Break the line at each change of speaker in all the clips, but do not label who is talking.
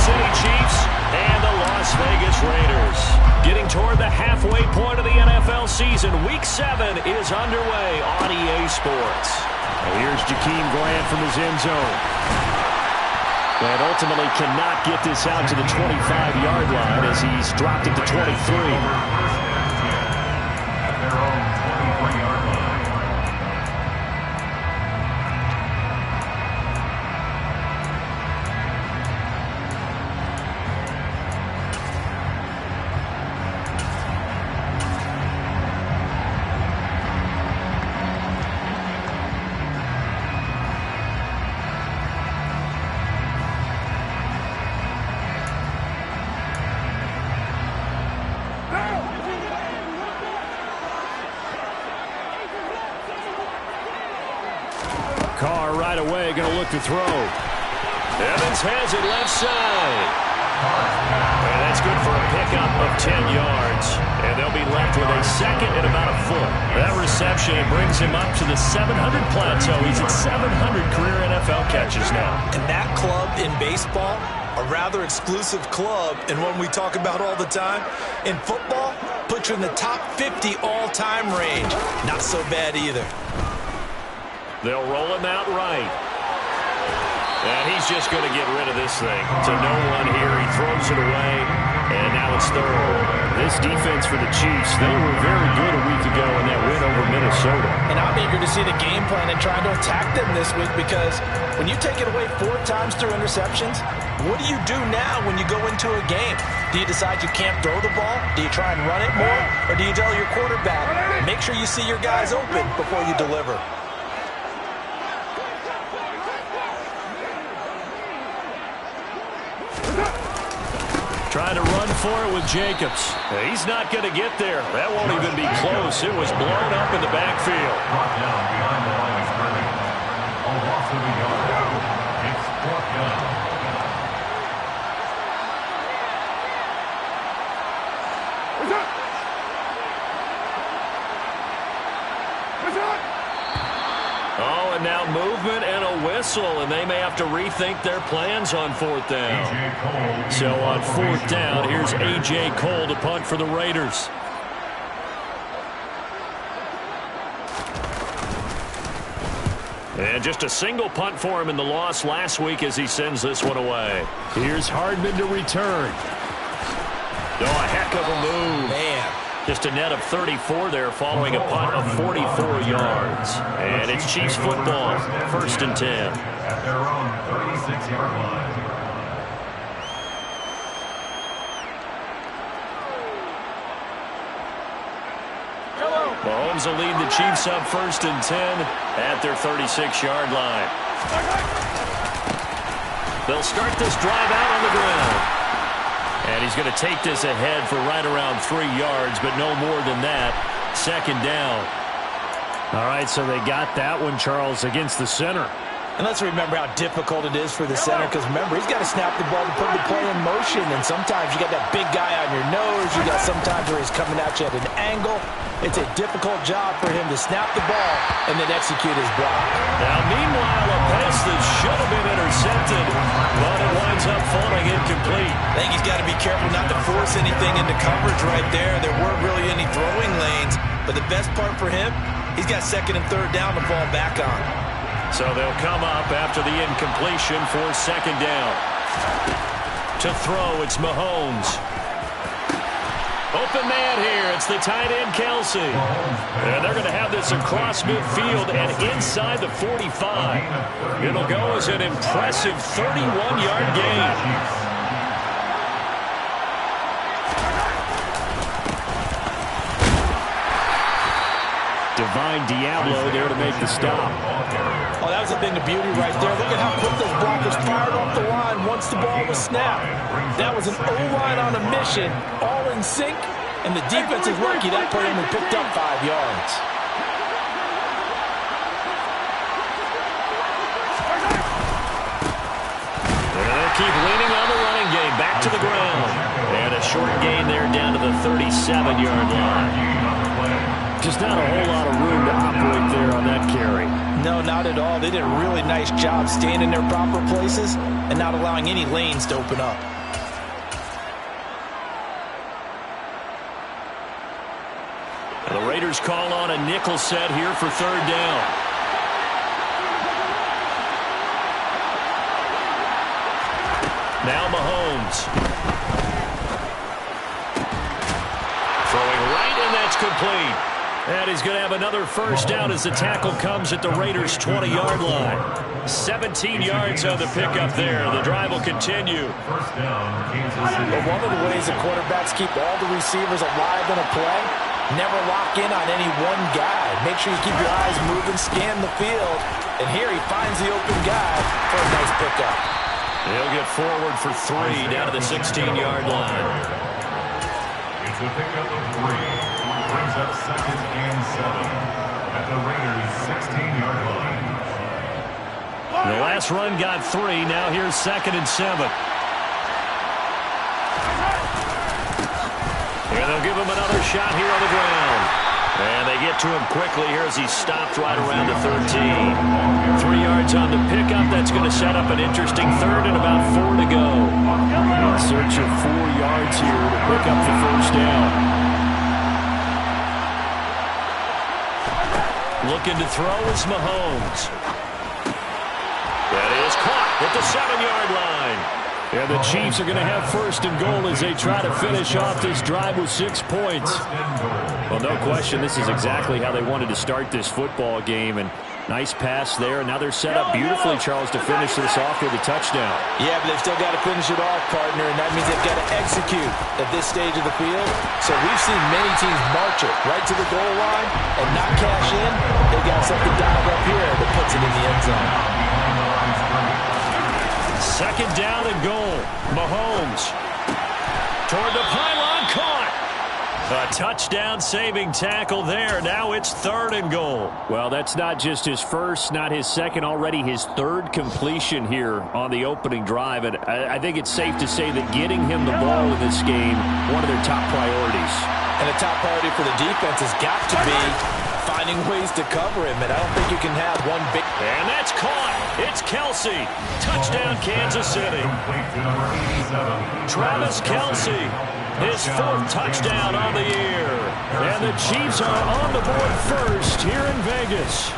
City Chiefs and the Las Vegas Raiders. Getting toward the halfway point of the NFL season, Week 7 is underway on EA Sports. And here's Jakeem Grant from his end zone. And ultimately cannot get this out to the 25-yard line as he's dropped it to 23. Carr right away going to look to throw. Evans has it left side. And that's good for a pickup of 10 yards. And they'll be left with a second and about a foot. That reception brings him up to the 700 plateau. He's at 700 career NFL catches now.
And that club in baseball, a rather exclusive club, and one we talk about all the time. In football, puts you in the top 50 all-time range. Not so bad either.
They'll roll him out right. And he's just going to get rid of this thing. To no one here. He throws it away. And now it's third. This defense for the Chiefs, they were very good a week ago in that win over Minnesota.
And I'm eager to see the game plan and trying to attack them this week, because when you take it away 4 times through interceptions, what do you do now when you go into a game? Do you decide you can't throw the ball? Do you try and run it more? Or do you tell your quarterback, make sure you see your guys open before you deliver?
Trying to run for it with Jacobs. He's not going to get there. That won't even be close. It was blown up in the backfield.
Brought down behind the line of scrimmage. A loss of a yard. It's 4th down.
Oh, and now movement and a whistle, and they may have to rethink their plans on 4th down. So on 4th down, here's A.J. Cole to punt for the Raiders. And just a single punt for him in the loss last week as he sends this one away. Here's Hardman to return. Oh, a heck of a move.
Man.
Just a net of 34 there following a punt of 44 yards. And it's Chiefs football, 1st and 10.
At their own 36-yard line.
Mahomes will lead the Chiefs up 1st and 10 at their 36-yard line. They'll start this drive out on the ground. And he's going to take this ahead for right around 3 yards, but no more than that. 2nd down. All right, so they got that one, Charles, against the center.
And let's remember how difficult it is for the center, because remember, he's got to snap the ball to put the play in motion, and sometimes you got that big guy on your nose. You got sometimes where he's coming at you at an angle. It's a difficult job for him to snap the ball and then execute his block.
Now, meanwhile, a pass that should have been intercepted, but it winds up falling incomplete.
I think he's got to be careful not to force anything into coverage right there. There weren't really any throwing lanes, but the best part for him, he's got 2nd and 3rd down to fall back on.
So they'll come up after the incompletion for 2nd down. To throw, it's Mahomes. Open man here. It's the tight end, Kelsey. And they're going to have this across midfield and inside the 45. It'll go as an impressive 31-yard gain. Divine Diablo there to make the stop.
Oh, that was a thing of beauty right there. Look at how quick those blockers fired off the line once the ball was snapped. That was an O-line on a mission, all in sync, and the defense is lucky that put him and picked up 5 yards.
And they'll keep leaning on the running game, back to the ground. And a short gain there down to the 37-yard line. Just not a whole lot of room to operate there on that carry.
No, not at all. They did a really nice job staying in their proper places and not allowing any lanes to open up.
The Raiders call on a nickel set here for third down. Now Mahomes. Throwing right, and that's complete. And he's going to have another first down as the tackle comes at the Raiders' 20-yard line. 17 yards on the pickup there. The drive will continue.
First down, Kansas City.
But one of the ways the quarterbacks keep all the receivers alive in a play, never lock in on any one guy. Make sure you keep your eyes moving, scan the field. And here he finds the open guy for a nice pickup.
He'll get forward for 3 down to the 16-yard line.
It's a pickup of 3. Brings up 2nd and 7 at the Raiders' 16-yard line.
The last run got 3. Now here's 2nd and 7. And they'll give him another shot here on the ground. And they get to him quickly here as he stopped right around the 13. 3 yards on the pickup. That's going to set up an interesting third and about 4 to go. In search of 4 yards here to pick up the first down. Looking to throw is Mahomes. That is caught at the 7-yard line. And the Chiefs are going to have first and goal as they try to finish off this drive with 6 points. Well, no question, this is exactly how they wanted to start this football game. And nice pass there. And now they're set up beautifully, Charles, to finish this off with a touchdown.
Yeah, but they've still got to finish it off, partner, and that means they've got to execute at this stage of the field. So we've seen many teams march it right to the goal line and not cash in. They got something dialed up here that puts it in the end zone.
2nd down and goal. Mahomes toward the pylon, caught. A touchdown-saving tackle there. Now it's 3rd and goal. Well, that's not just his first, not his second, already his 3rd completion here on the opening drive. And I think it's safe to say that getting him the ball in this game, one of their top priorities.
And the top priority for the defense has got to be finding ways to cover him. And I don't think you can have one big...
And that's caught. It's Kelce. Touchdown, Kansas City. Travis Kelce. His 4th touchdown on the year. And the Chiefs are on the board first here in Vegas.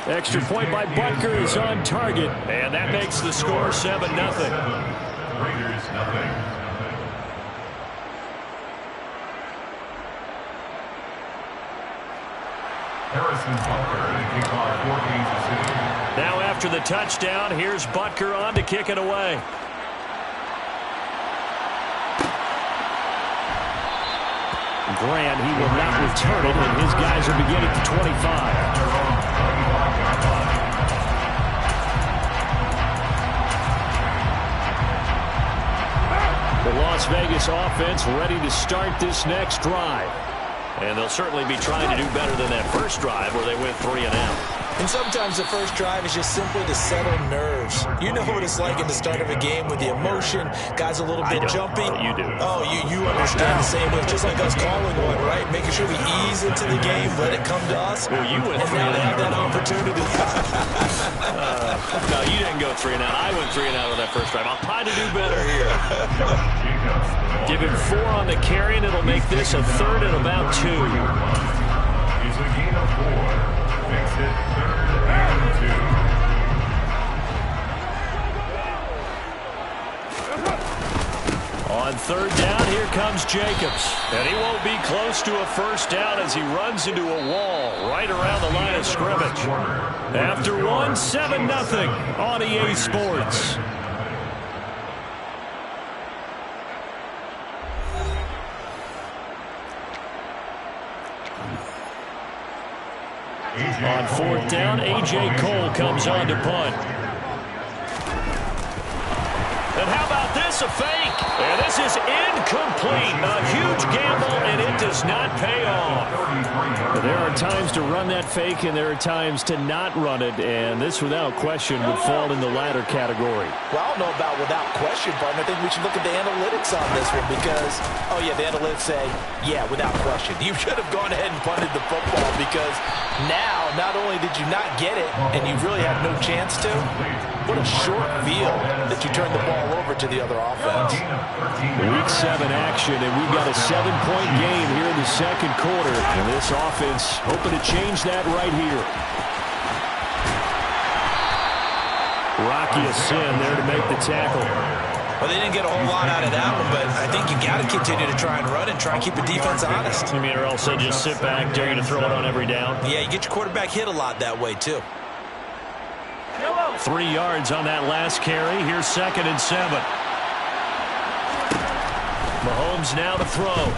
Extra point by Butker is on target. And that makes the score 7-0.
Raiders, nothing. Harrison Butker to kick off for Kansas City.
Now after the touchdown, here's Butker on to kick it away. Grant, he will not return it, and his guys are beginning at the 25. The Las Vegas offense ready to start this next drive. And they'll certainly be trying to do better than that first drive where they went 3 and out.
And sometimes the first drive is just simply to settle nerves. You know what it's like at the start of a game with the emotion. Guys a little bit jumpy.
You do.
Oh, you understand the same way. Just like us calling one, right? Making sure we ease into the game, let it come to us.
Well, you went 3 and out.
And now they have that opportunity.
No, you didn't go 3 and out. I went 3 and out on that first drive. I'll try to do better here. Give him 4 on the carry, and it'll make this a 3rd and about 2.
It's a gain of 4. Makes it 3rd and 2.
On 3rd down, here comes Jacobs. And he won't be close to a first down as he runs into a wall right around the line of scrimmage. After 1, 7-0 on EA Sports. On 4th down, A.J. Cole comes on to punt. And how about this, a fake? And this is incomplete. A huge gamble, and it does not pay off. There are times to run that fake, and there are times to not run it, and this, without question, would fall in the latter category.
Well, I don't know about without question, partner. I think we should look at the analytics on this one because, oh, yeah, the analytics say, yeah, without question. You should have gone ahead and punted the football because now, not only did you not get it, and you really had no chance to, What a short field that you turn the ball over to the other offense.
Week 7 action, and we've got a 7-point game here in the second quarter. And this offense hoping to change that right here. Rocky Sin there to make the tackle.
Well, they didn't get a whole lot out of that one, but I think you got to continue to try and run and try and keep the defense honest.
You mean, or else they just sit back, dare you to throw it on every down?
Yeah, you get your quarterback hit a lot that way, too.
3 yards on that last carry. Here's 2nd and 7. Mahomes now to throw.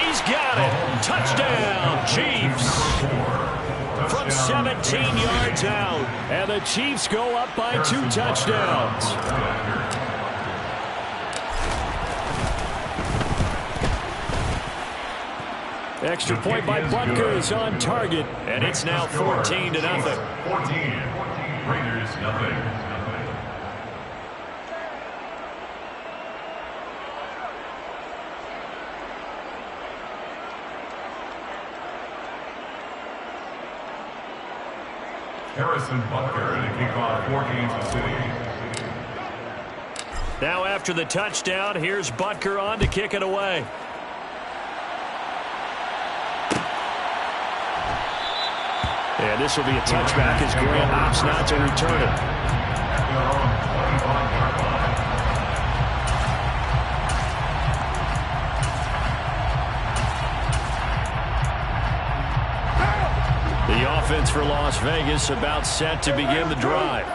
He's got it. Touchdown, Chiefs. From 17 yards out. And the Chiefs go up by 2 touchdowns. Extra point by Butker is on target, and it's now 14-0.
14. Raiders, nothing. Harrison Butker to kick off 4 Kansas City.
Now after the touchdown, here's Butker on to kick it away. And this will be a touchback as Grant opts not to return it. The offense for Las Vegas about set to begin the drive.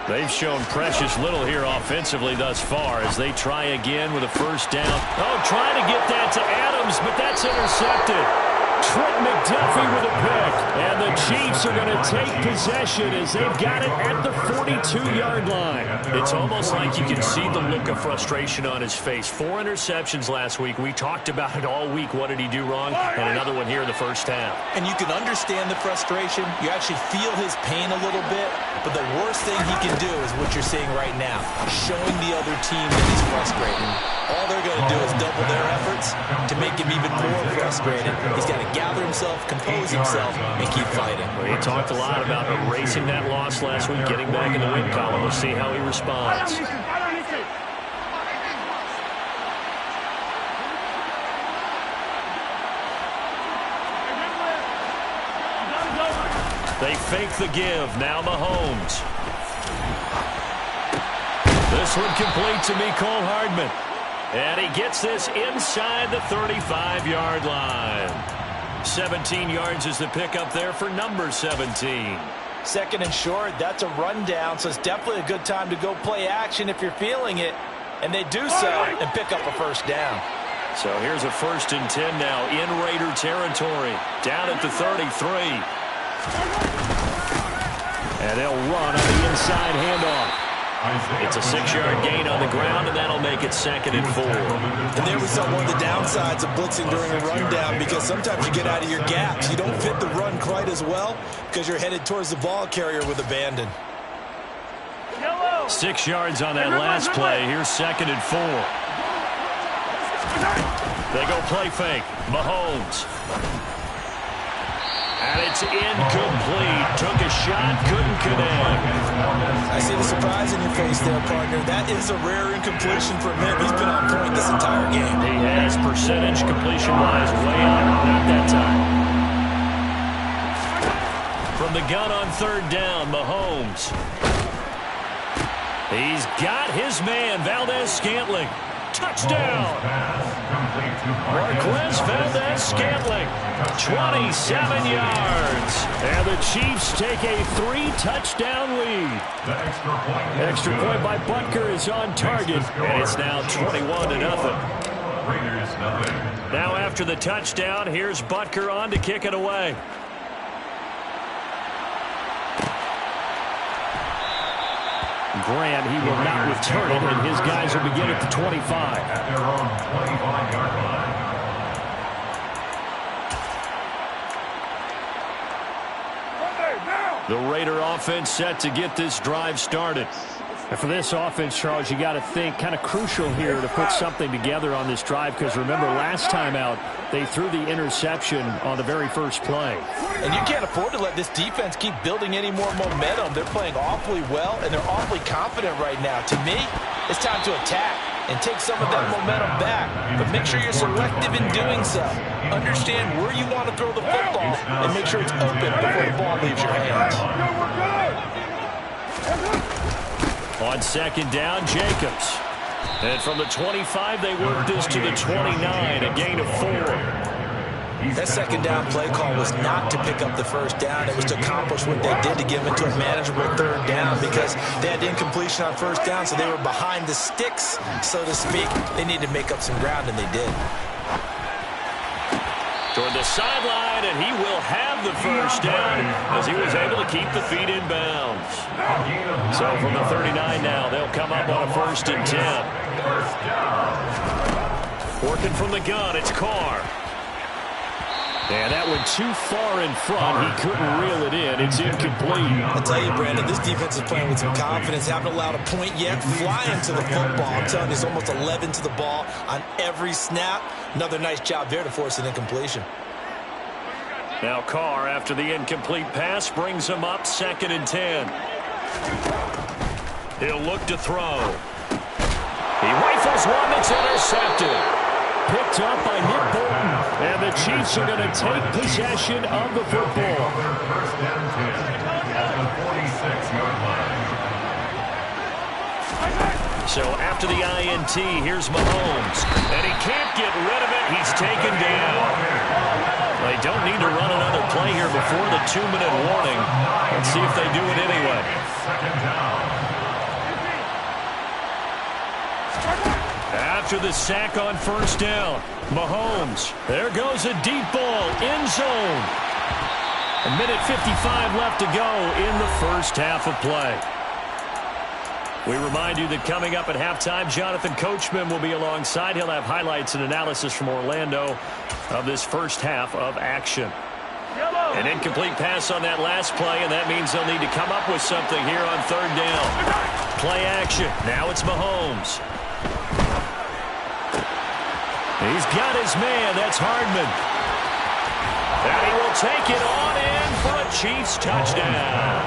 They've shown precious little here offensively thus far as they try again with a first down. Oh, trying to get that to Adams, but that's intercepted. Trent McDuffie with a pick. And the Chiefs are going to take possession as they've got it at the 42-yard line. It's almost like you can see the look of frustration on his face. 4 interceptions last week. We talked about it all week. What did he do wrong? And another one here in the first half.
And you can understand the frustration. You actually feel his pain a little bit. But the worst thing he can do is what you're seeing right now, showing the other team that he's frustrated. All they're going to do is double their efforts to make him even more frustrated. He's got to gather himself, compose himself, and keep fighting.
Well, he talked a lot about erasing that loss last week, getting back in the win column. We'll see how he responds. They fake the give. Now Mahomes. This one complete to Mecole Hardman. And he gets this inside the 35-yard line. 17 yards is the pickup there for number 17.
2nd and short, that's a rundown, so it's definitely a good time to go play action if you're feeling it. And they do so and pick up a first down.
So here's a 1st and 10 now in Raider territory. Down at the 33. And they'll run on the inside handoff. It's a 6-yard gain on the ground, and that'll make it 2nd and 4.
And there we saw one of the downsides of blitzing during a rundown, because sometimes you get out of your gaps. You don't fit the run quite as well because you're headed towards the ball carrier with abandon.
6 yards on that last play. Here's 2nd and 4. They go play fake. Mahomes. And it's incomplete. Took a shot, couldn't connect.
I see the surprise in your face there, partner. That is a rare incompletion from him. He's been on point this entire game.
He has percentage completion-wise way up. Not that time. From the gun on 3rd down, Mahomes. He's got his man, Valdez-Scantling. Touchdown! Marquez Valdez-Scantling, 27 yards. And the Chiefs take a 3-touchdown lead. Extra point by Butker is on target, and it's now 21-0. Now after the touchdown, here's Butker on to kick it away. Grant, he will not return it, and his guys will begin at the 25.
At their own 25-yard line.
The Raider offense set to get this drive started. And for this offense, Charles, you got to think kind of crucial here to put something together on this drive, because remember last time out they threw the interception on the very first play.
And you can't afford to let this defense keep building any more momentum. They're playing awfully well, and they're awfully confident right now. To me, it's time to attack and take some of that momentum back. But make sure you're selective in doing so. Understand where you want to throw the football and make sure it's open before the ball leaves your hands.
On second down, Jacobs. And from the 25, they work this to the 29, a gain of 4.
That second down play call was not to pick up the first down. It was to accomplish what they did to get them into a manageable third down, because they had incompletion on first down, so they were behind the sticks, so to speak. They needed to make up some ground, and they did.
Toward the sideline, and he will have the first down as he was able to keep the feet in bounds. So from the 39 now, they'll come up on a 1st and 10. Working from the gun, it's Carr. And that went too far in front. He couldn't reel it in. It's incomplete.
I tell you, Brandon, this defense is playing with some confidence. Haven't allowed a point yet. Flying to the football. I'm telling you, it's almost 11 to the ball on every snap. Another nice job there to force an incompletion.
Now Carr, after the incomplete pass, brings him up 2nd and 10. He'll look to throw. He rifles one that's intercepted. Picked up by Nick Bolton. And the Chiefs are going to take possession of the football.
1st and 10 at the 46-yard line.
So after the INT, here's Mahomes. And he can't get rid of it. He's taken down. They don't need to run another play here before the 2-minute warning. Let's see if they do it anyway.
2nd down.
After the sack on 1st down, Mahomes. There goes a deep ball, end zone. A minute 55 left to go in the first half of play. We remind you that coming up at halftime, Jonathan Coachman will be alongside. He'll have highlights and analysis from Orlando of this first half of action. An incomplete pass on that last play, and that means they'll need to come up with something here on 3rd down. Play action. Now it's Mahomes. He's got his man. That's Hardman. And he will take it on in for a Chiefs touchdown.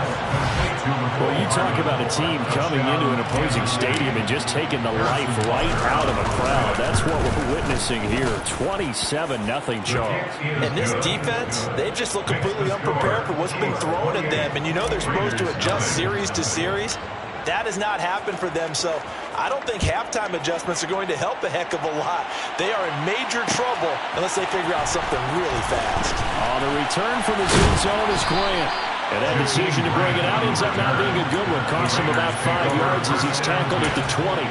Well, you talk about a team coming into an opposing stadium and just taking the life right out of a crowd. That's what we're witnessing here. 27-0, Charles.
And this defense, they've just looked completely unprepared for what's been thrown at them. And you know they're supposed to adjust series to series. That has not happened for them, so I don't think halftime adjustments are going to help a heck of a lot. They are in major trouble unless they figure out something really fast.
On the return from the zone is Grant. And that decision to bring it out ends up not being a good one. Costs him about 5 yards as he's tackled at the 20.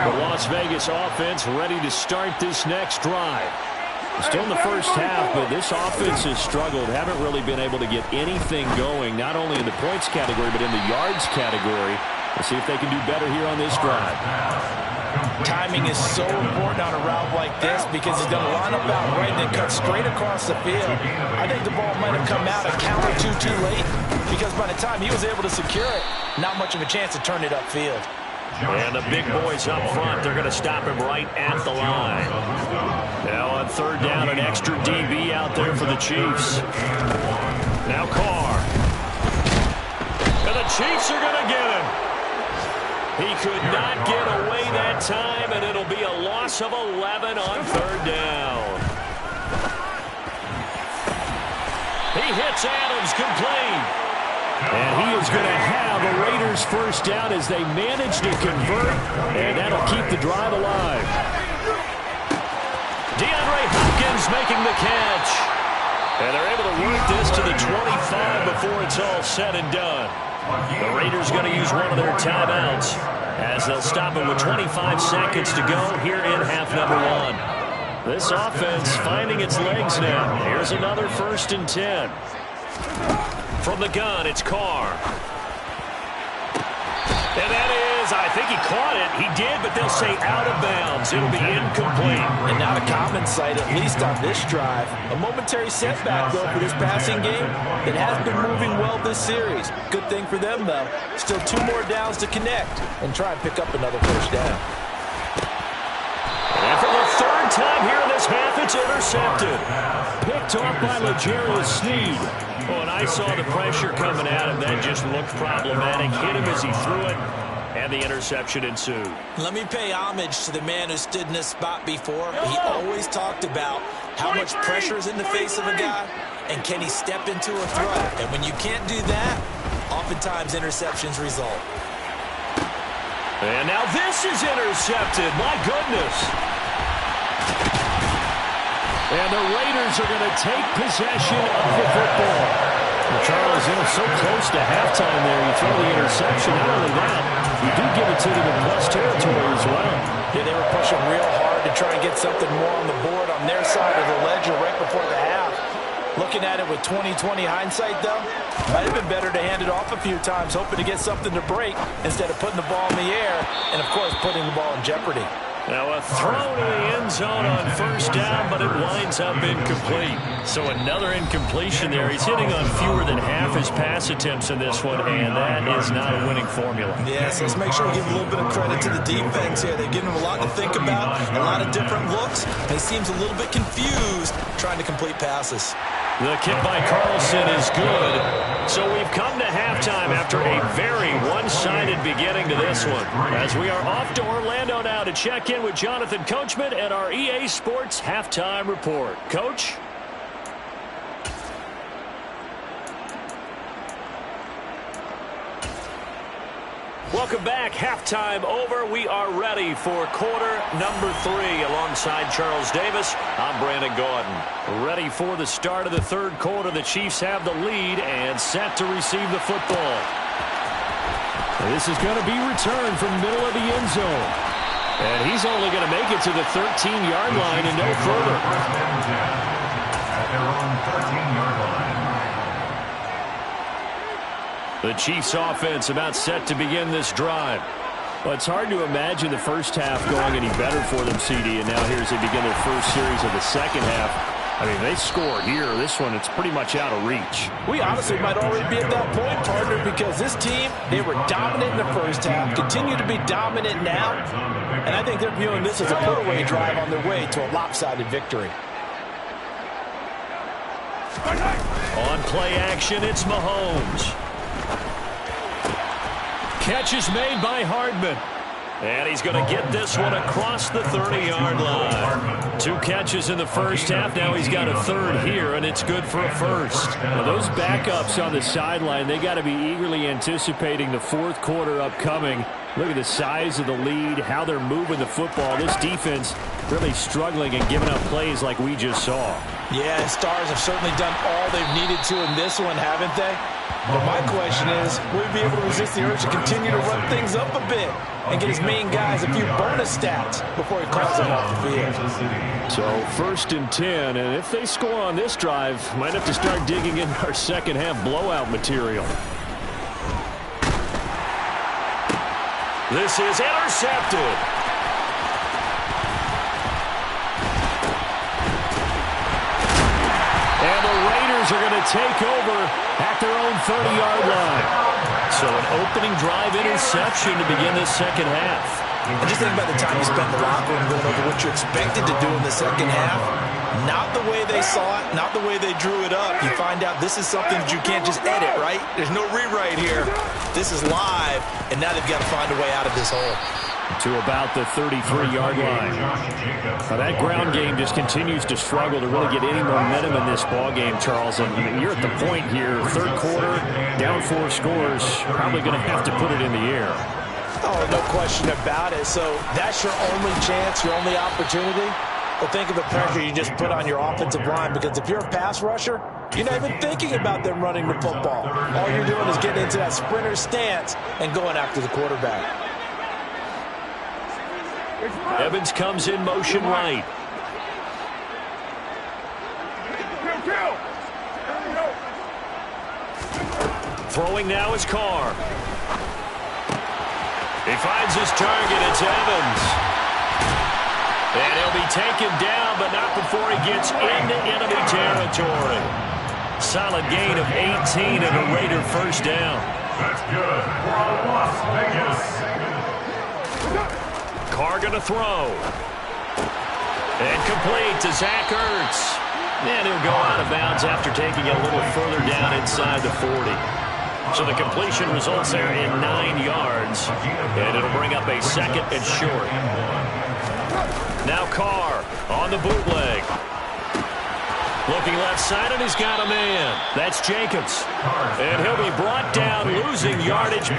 The Las Vegas offense ready to start this next drive. Still in the first half, but this offense has struggled. Haven't really been able to get anything going, not only in the points category, but in the yards category. We'll see if they can do better here on this drive.
Timing is so important on a route like this because he's going to line up out right and then cut straight across the field. I think the ball might have come out a count or two too late because by the time he was able to secure it, not much of a chance to turn it upfield.
And the big boys up front, they're going to stop him right at the line. Now on 3rd down, an extra DB out there for the Chiefs. Now Carr. And the Chiefs are going to get him. He could not get away that time, and it'll be a loss of 11 on 3rd down. He hits Adams, complete. And he is going to have a Raiders first down as they manage to convert, and that'll keep the drive alive. DeAndre Hopkins making the catch. And they're able to work this to the 25 before it's all said and done. The Raiders going to use one of their timeouts as they'll stop it with 25 seconds to go here in half number 1. This offense finding its legs now. Here's another 1st and 10. From the gun, it's Carr. And that is, I think he caught it. He did, but they'll say out of bounds. It'll be incomplete.
And not a common sight, at least on this drive. A momentary setback, though, for this passing game that has been moving well this series. Good thing for them, though. Still 2 more downs to connect and try and pick up another first down.
And for the 3rd time here in this half, it's intercepted. Picked off by L'Jarius Sneed. Oh, and I saw the pressure coming at him. That just looked problematic. Hit him as he threw it, and the interception ensued.
Let me pay homage to the man who stood in this spot before. He always talked about how much pressure is in the face of a guy, and can he step into a throw. And when you can't do that, oftentimes interceptions result.
And now this is intercepted. My goodness. And the Raiders are going to take possession of the football. Well, Charles, so close to halftime there. You throw the interception. Not only that, you do give it to them in plus territory as well.
Yeah, they were pushing real hard to try and get something more on the board on their side of the ledger right before the half. Looking at it with 20/20 hindsight, though, might have been better to hand it off a few times, hoping to get something to break instead of putting the ball in the air and, of course, putting the ball in jeopardy.
Now a throw to the end zone on first down, but it winds up incomplete. So another incompletion there. He's hitting on fewer than half his pass attempts in this one, and that is not a winning formula.
Yes, let's make sure we give a little bit of credit to the defense here. They've given him a lot to think about, a lot of different looks, and he seems a little bit confused trying to complete passes.
The kick by Carlson is good. So we've come to halftime after a very one-sided beginning to this one. As we are off to Orlando now to check in with Jonathan Coachman and our EA Sports Halftime Report. Coach? Welcome back. Halftime over. We are ready for quarter number 3. Alongside Charles Davis, I'm Brandon Gaudin. Ready for the start of the 3rd quarter. The Chiefs have the lead and set to receive the football. This is going to be returned from the middle of the end zone. And he's only going to make it to the 13-yard line and no further.
At their own 13-yard line.
The Chiefs offense about set to begin this drive. Well, it's hard to imagine the first half going any better for them, CD, and now here as they begin their first series of the second half. I mean, they score here. This one, it's pretty much out of reach.
We honestly might already be at that point, partner, because this team, they were dominant in the first half, continue to be dominant now, and I think they're viewing this as a put-away drive on their way to a lopsided victory.
On play action, it's Mahomes. Catch is made by Hardman. And he's going to get this one across the 30-yard line. 2 catches in the first half. Now he's got a 3rd here, and it's good for a first. Now those backups on the sideline, they got to be eagerly anticipating the 4th quarter upcoming. Look at the size of the lead, how they're moving the football. This defense really struggling and giving up plays like we just saw.
Yeah, Stars have certainly done all they've needed to in this one, haven't they? But my question is, will we be able to resist the urge to continue to run things up a bit and get his main guys a few bonus stats before he calls them off the field?
So 1st and 10, and if they score on this drive, might have to start digging in our second half blowout material. This is intercepted. And the Raiders are going to take over at their own 30-yard line. So an opening drive interception to begin this second half.
And just think about the time you spent in the locker room going over what you expected to do in the second half. Not the way they saw it, not the way they drew it up. You find out this is something that you can't just edit, right? There's no rewrite here. This is live, and now they've got to find a way out of this hole.
To about the 33-yard line. Now that ground game just continues to struggle to really get any momentum in this ball game, Charles. And you're at the point here, 3rd quarter, down 4 scores, probably going to have to put it in the air.
Oh, no question about it. So that's your only chance, your only opportunity. Well, think of the pressure you just put on your offensive line, because if you're a pass rusher, you're not even thinking about them running the football. All you're doing is getting into that sprinter stance and going after the quarterback.
Evans comes in motion right. Throwing now is Carr. He finds his target. It's Evans. And he'll be taken down, but not before he gets into enemy territory. Solid gain of 18 and a Raider first down.
That's good for Las Vegas.
Carr going to throw. And complete to Zach Ertz. And he'll go out of bounds after taking it a little further down inside the 40. So the completion results there in 9 yards. And it'll bring up a second and short. Now Carr on the bootleg. Looking left side, and he's got a man. That's Jacobs. And he'll be brought down, losing yardage.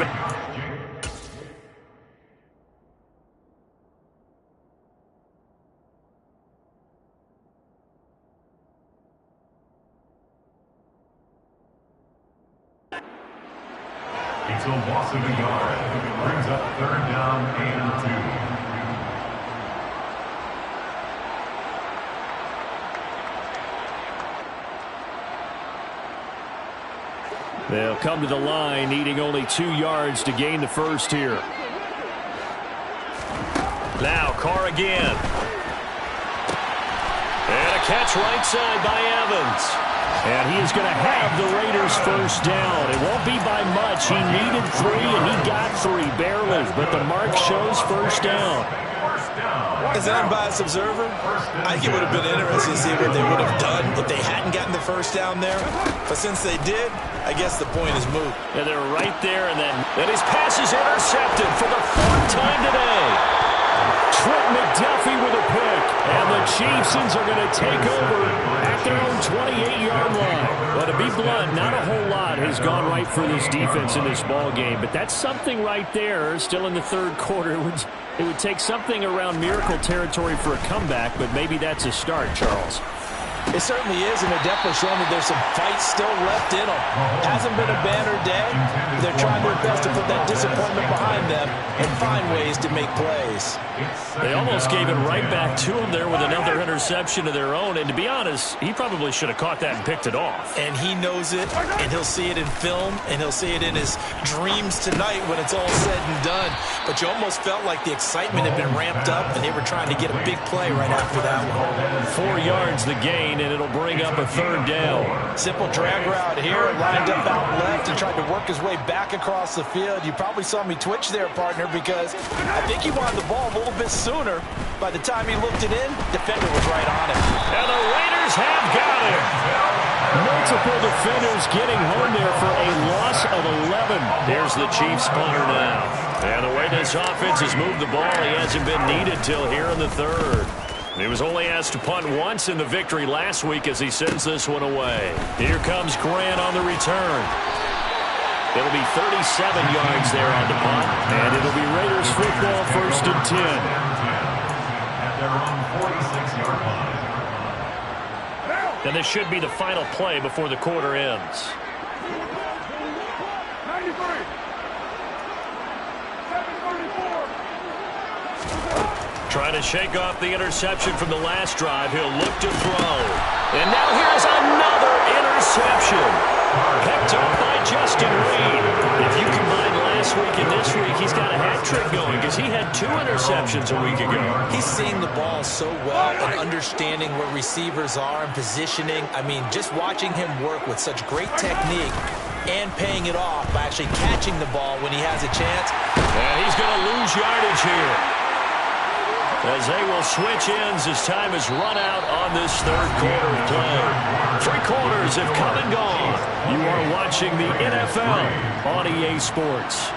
It's a loss of a yard. Brings up 3rd down and 2.
They'll come to the line, needing only 2 yards to gain the first here. Now Carr again. And a catch right side by Evans. And he is going to have the Raiders first down. It won't be by much. He needed 3, and he got 3, barely. But the mark shows first down.
As an unbiased observer, I think it would have been interesting to see what they would have done if they hadn't gotten the first down there. But since they did, I guess the point is moot.
And they're right there, and then his pass is intercepted for the 4th time today. Trent McDuffie with a pick, and the Chiefs are going to take over at their own 28-yard line. But to be blunt, not a whole lot has gone right for this defense in this ball game, but that's something right there. Still in the 3rd quarter, it would take something around miracle territory for a comeback, but maybe that's a start, Charles.
It certainly is, and they're definitely showing that there's some fight still left in them. Hasn't been a banner day. They're trying their best to put that disappointment behind them and find ways to make plays.
They almost gave it right back to him there with another interception of their own, and to be honest, he probably should have caught that and picked it off.
And he knows it, and he'll see it in film, and he'll see it in his dreams tonight when it's all said and done. But you almost felt like the excitement had been ramped up, and they were trying to get a big play right after that one.
4 yards the gain, and it'll bring up a 3rd down.
Simple drag route here, lined up out left and tried to work his way back across the field. You probably saw me twitch there, partner, because I think he wanted the ball a little bit sooner. By the time he looked it in, defender was right on him.
And the Raiders have got him. Multiple defenders getting home there for a loss of 11. There's the Chiefs punter now. And the way this offense has moved the ball, he hasn't been needed till here in the 3rd. He was only asked to punt once in the victory last week as he sends this one away. Here comes Grant on the return. It'll be 37 yards there on the punt, and it'll be Raiders football 1st and 10.
At their own 46-yard line.
And this should be the final play before the quarter ends.
93.
Trying to shake off the interception from the last drive. He'll look to throw. And now here's another interception. Picked up by Justin Reed. If you combine last week and this week, he's got a hat trick going because he had 2 interceptions a week ago.
He's seeing the ball so well and understanding where receivers are and positioning. I mean, just watching him work with such great technique and paying it off by actually catching the ball when he has a chance.
And he's going to lose yardage here, as they will switch ends as time has run out on this 3rd quarter of play. 3 quarters have come and gone. You are watching the NFL on EA Sports.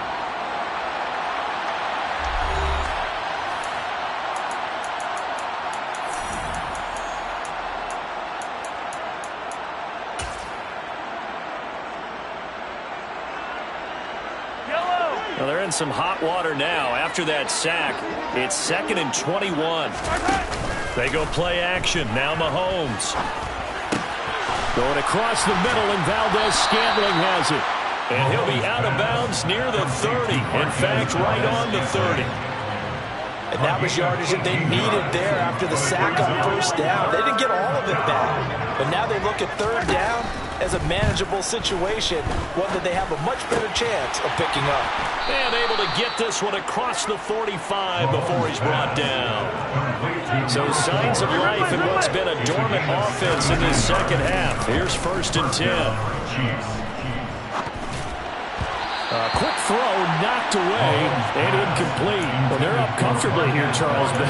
Well, they're in some hot water now. After that sack, it's 2nd and 21. They go play action. Now Mahomes. Going across the middle, and Valdez-Scantling has it. And he'll be out of bounds near the 30. In fact, right on the 30.
And that was yardage that they needed there after the sack on 1st down. They didn't get all of it back. But now they look at 3rd down as a manageable situation, one that they have a much better chance of picking up.
And able to get this one across the 45 before he's brought down. So signs of life in what's been a dormant offense in this 2nd half. Here's 1st and 10. Quick throw, knocked away, and incomplete. Well, they're up comfortably here, Charles, but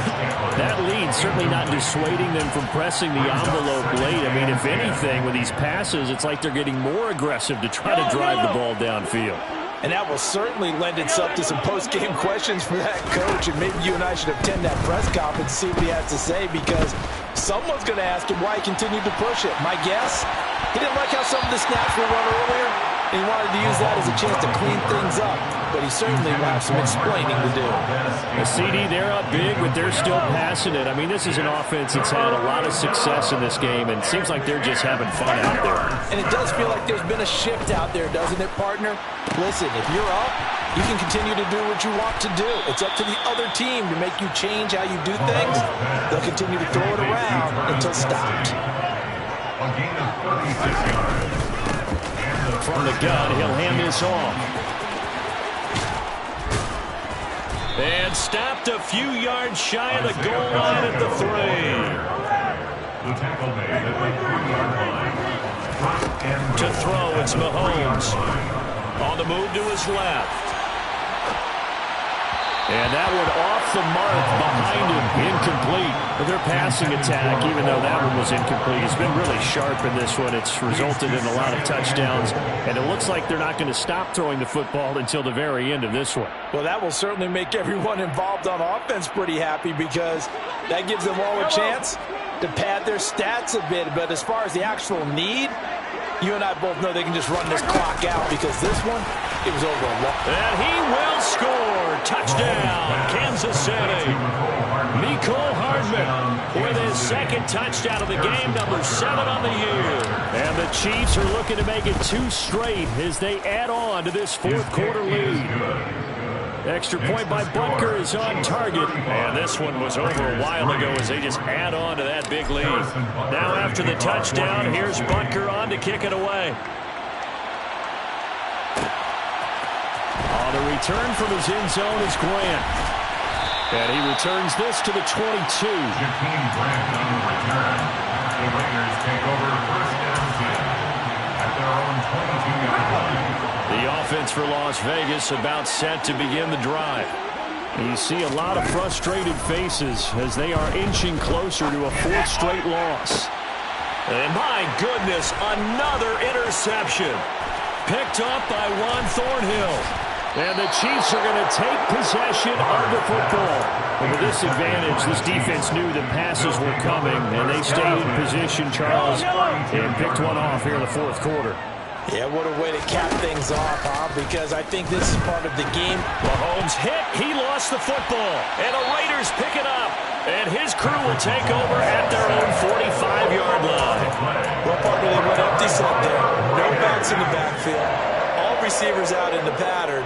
that lead certainly not dissuading them from pressing the envelope late. I mean, if anything, with these passes, it's like they're getting more aggressive to try to drive the ball downfield.
And that will certainly lend itself to some post-game questions for that coach. And maybe you and I should attend that press conference and see what he has to say, because someone's going to ask him why he continued to push it. My guess, he didn't like how some of the snaps were run earlier, and he wanted to use that as a chance to clean things up. But he certainly will have some explaining to do.
The CD, they're up big, but they're still passing it. I mean, this is an offense that's had a lot of success in this game, and it seems like they're just having fun out there.
And it does feel like there's been a shift out there, doesn't it, partner? Listen, if you're up, you can continue to do what you want to do. It's up to the other team to make you change how you do things. They'll continue to throw it around until stopped.
A gain of 36 yards.
From the gun, he'll hand this off. And stopped a few yards shy of the goal line at the 3.
The tackle made at the 3-yard line.
To throw, it's Mahomes. On the move to his left. And that one off the mark behind him, incomplete. But their passing attack, even though that one was incomplete, has been really sharp in this one. It's resulted in a lot of touchdowns, and it looks like they're not going to stop throwing the football until the very end of this one.
Well, that will certainly make everyone involved on offense pretty happy, because that gives them all a chance to pad their stats a bit. But as far as the actual need, you and I both know they can just run this clock out, because this one, it was over a long.
And he will score. Touchdown, Kansas City. Mecole Hardman with his second touchdown of the game, number 7 on the year. And the Chiefs are looking to make it 2 straight as they add on to this fourth quarter lead. Extra point by Butker is on target. And this one was over a while ago as they just add on to that big lead. Now after the touchdown, here's Butker on to kick it away. On the return from his end zone is Grant. And he returns this to the 22.
Jakeem Grant on the return. The Raiders take over first and 10 at their own 22-yard line.
The offense for Las Vegas about set to begin the drive. You see a lot of frustrated faces as they are inching closer to a 4th straight loss. And my goodness, another interception. Picked up by Juan Thornhill. And the Chiefs are going to take possession of the football. And with this advantage, this defense knew the passes were coming, and they stayed in position, Charles, and picked one off here in the 4th quarter.
Yeah, what a way to cap things off, huh? Because I think this is part of the game.
Mahomes hit. He lost the football. And the Raiders pick it up. And his crew will take over at their own 45-yard line.
Well, partner, they went empty set there. No backs in the backfield. All receivers out in the pattern.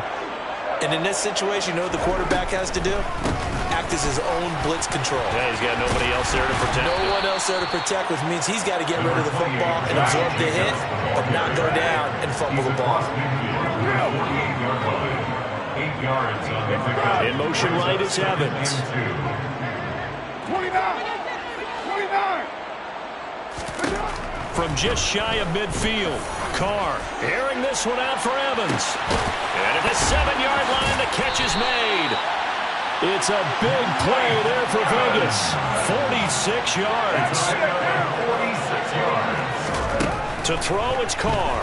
And in this situation, you know what the quarterback has to do? Act as his own blitz control.
Yeah, he's got nobody else there to protect.
No one else there to protect, which means he's got to get rid of the football and absorb the hit, but not go down and fumble the ball.
8 yards on the pickup.
In motion right is Evans.
29.
From just shy of midfield, Carr airing this one out for Evans. And at the 7-yard line, the catch is made. It's a big play there for Vegas. 46 yards.
46 yards.
To throw, it's Carr.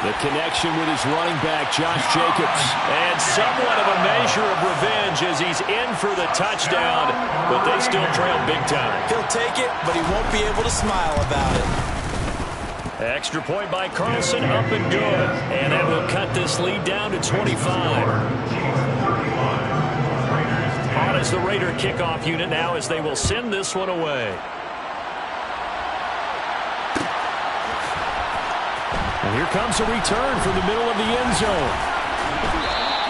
The connection with his running back, Josh Jacobs. And somewhat of a measure of revenge as he's in for the touchdown, but they still trail big time.
He'll take it, but he won't be able to smile about it.
Extra point by Carlson, up and good. And that will cut this lead down to 25. On is the Raider kickoff unit now as they will send this one away. And here comes a return from the middle of the end zone.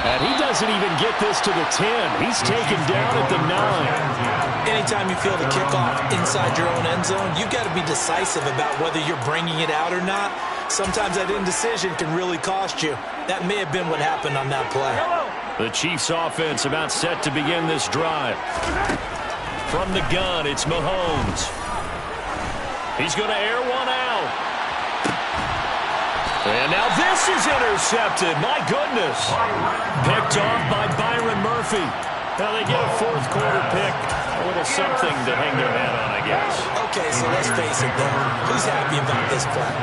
And he doesn't even get this to the 10. He's taken down at the 9.
Anytime you feel the kickoff inside your own end zone, you've got to be decisive about whether you're bringing it out or not. Sometimes that indecision can really cost you. That may have been what happened on that play.
The Chiefs offense about set to begin this drive. From the gun, it's Mahomes. He's going to air one out. And now this is intercepted. My goodness. Picked off by Byron Murphy. Now they get a fourth quarter pick. A little something to hang their hat on, I guess.
Okay, so let's face it then. Who's happy about this play?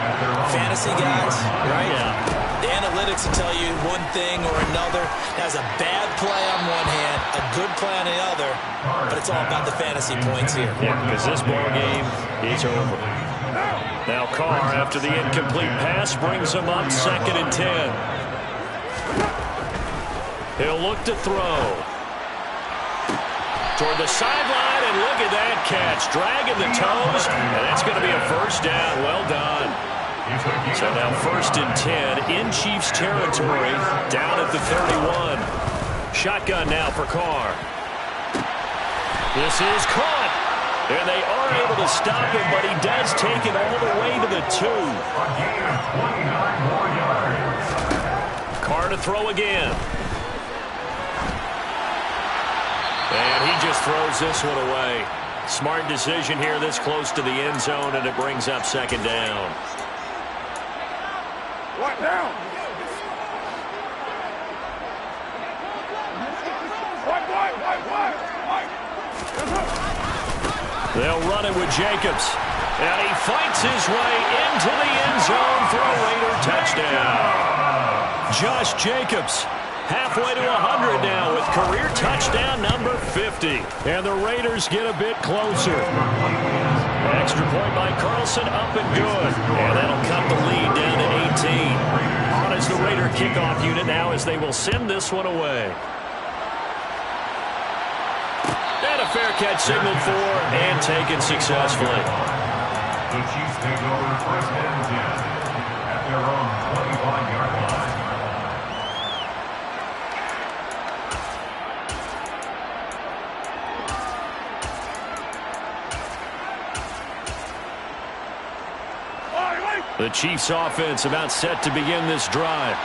Fantasy guys, right?
Yeah.
The analytics will tell you one thing or another. That's a bad play on one hand, a good play on the other, but it's all about the fantasy points here.
Yeah, because this ball game is over. Now Carr, after the incomplete pass, brings him up 2nd and 10. He'll look to throw. Toward the sideline, and look at that catch. Dragging the toes, and that's going to be a first down. Well done. So now 1st and 10 in Chiefs territory, down at the 31. Shotgun now for Carr. This is caught. And they are able to stop him, but he does take it all the way to the 2. Carr to throw again. And he just throws this one away. Smart decision here this close to the end zone, and it brings up 2nd down.
What now?
They'll run it with Jacobs. And he fights his way into the end zone for a Raider touchdown. Josh Jacobs halfway to 100 now with career touchdown number 50. And the Raiders get a bit closer. Extra point by Carlson, up and good. And that'll cut the lead down to 18. On as the Raider kickoff unit now as they will send this one away. And a fair catch signaled for and taken successfully.
The Chiefs take over 1st and 10 at their own 25-yard line.
The Chiefs offense about set to begin this drive.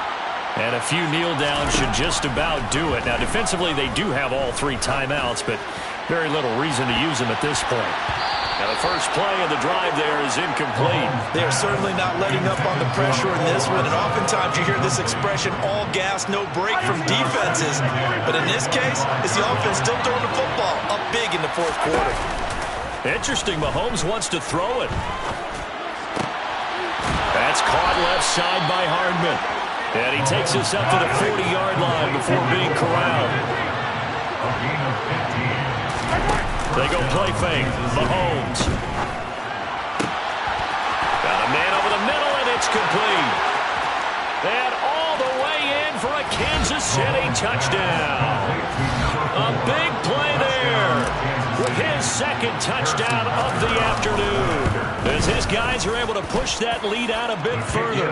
And a few kneel downs should just about do it. Now defensively they do have all 3 timeouts, but very little reason to use them at this point. Now the first play of the drive there is incomplete.
They are certainly not letting up on the pressure in this one, and oftentimes you hear this expression, all gas, no break from defenses. But in this case, it's the offense still throwing the football up big in the 4th quarter.
Interesting, Mahomes wants to throw it. That's caught left side by Hardman. And he takes us up to the 40-yard line before being corralled. They go play fake. Mahomes. Got a man over the middle, and it's complete. And all the way in for a Kansas City touchdown. A big play there with his 2nd touchdown of the afternoon. As his guys are able to push that lead out a bit further.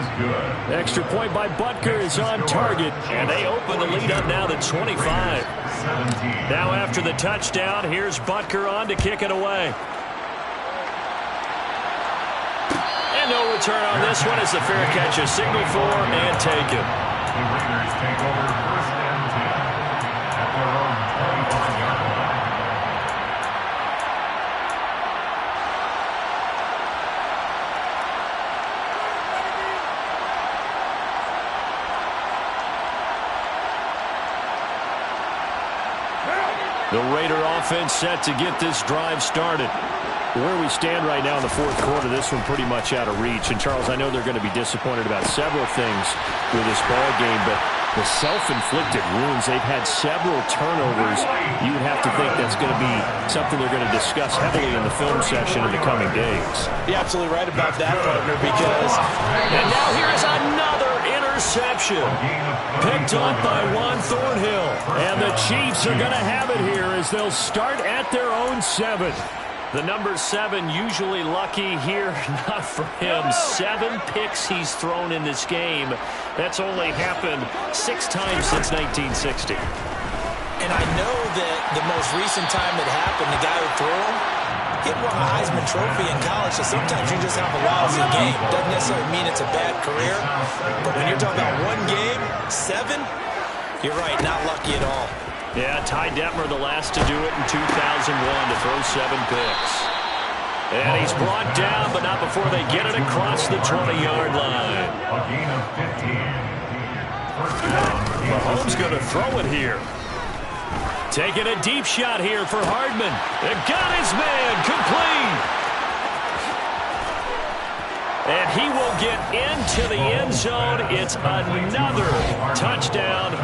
Extra point by Butker is on target, and they open the lead up now to 25. Now after the touchdown, here's Butker on to kick it away. And no return on this one as the fair catch is signaled for and taken.
The Raiders take over 1st and 10 at their own 25-yard line.
The Raider offense set to get this drive started. Where we stand right now in the 4th quarter, this one pretty much out of reach. And, Charles, I know they're going to be disappointed about several things with this ball game, but the self-inflicted wounds, they've had several turnovers. You would have to think that's going to be something they're going to discuss heavily in the film session in the coming days.
You're absolutely right about that, partner, because...
And now here is another interception. Picked off by Juan Thornhill. And the Chiefs are going to have it here as they'll start at their own 7. The number 7 usually lucky here, not for him. 7 picks he's thrown in this game. That's only happened 6 times since 1960.
And I know that the most recent time it happened, the guy who threw him, he won a Heisman Trophy in college, so sometimes you just have a lousy game. Doesn't necessarily mean it's a bad career, but when you're talking about one game, 7, you're right, not lucky at all.
Yeah, Ty Detmer the last to do it in 2001 to throw 7 picks. And he's brought down, but not before they get it across the 20-yard line.
A gain of 15. First down.
Mahomes going to throw it here. Taking a deep shot here for Hardman. It got his man complete. And he will get into the end zone. It's another touchdown.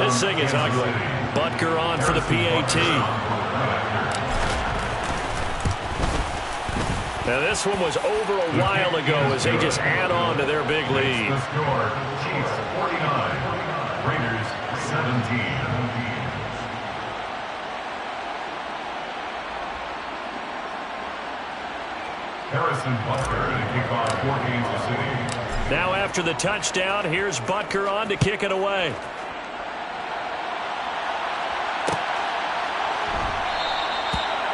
This thing is ugly. Butker on for the PAT. Now this one was over a while ago as they just add on to their big lead.
The score, Chiefs 49, Raiders 17. Harrison Butker to kick off for Kansas City.
Now after the touchdown, here's Butker on to kick it away.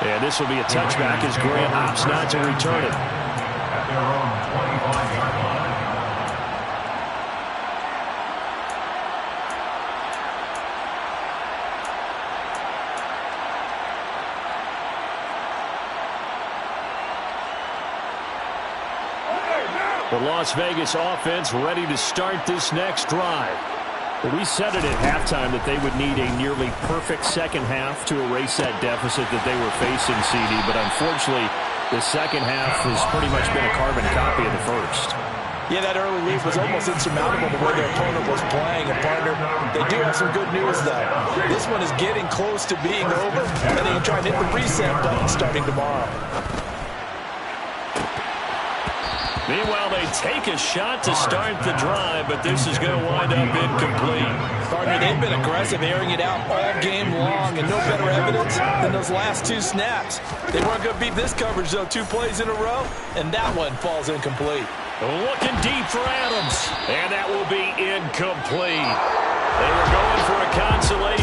And this will be a touchback as Grant opts not to return it.
At their own 25-yard line.
The Las Vegas offense ready to start this next drive. We said it at halftime that they would need a nearly perfect second half to erase that deficit that they were facing, CD. But unfortunately, the second half has pretty much been a carbon copy of the first.
Yeah, that early lead was almost insurmountable the way their opponent was playing. And, partner, they do have some good news, though. This one is getting close to being over, and they can try and hit the reset button starting tomorrow.
Meanwhile, they take a shot to start the drive, but this is going to wind up incomplete.
Partner, they've been aggressive, airing it out all game long, and no better evidence than those last two snaps. They weren't going to beat this coverage, though, 2 plays in a row, and that one falls incomplete.
Looking deep for Adams, and that will be incomplete. They were going for a consolation.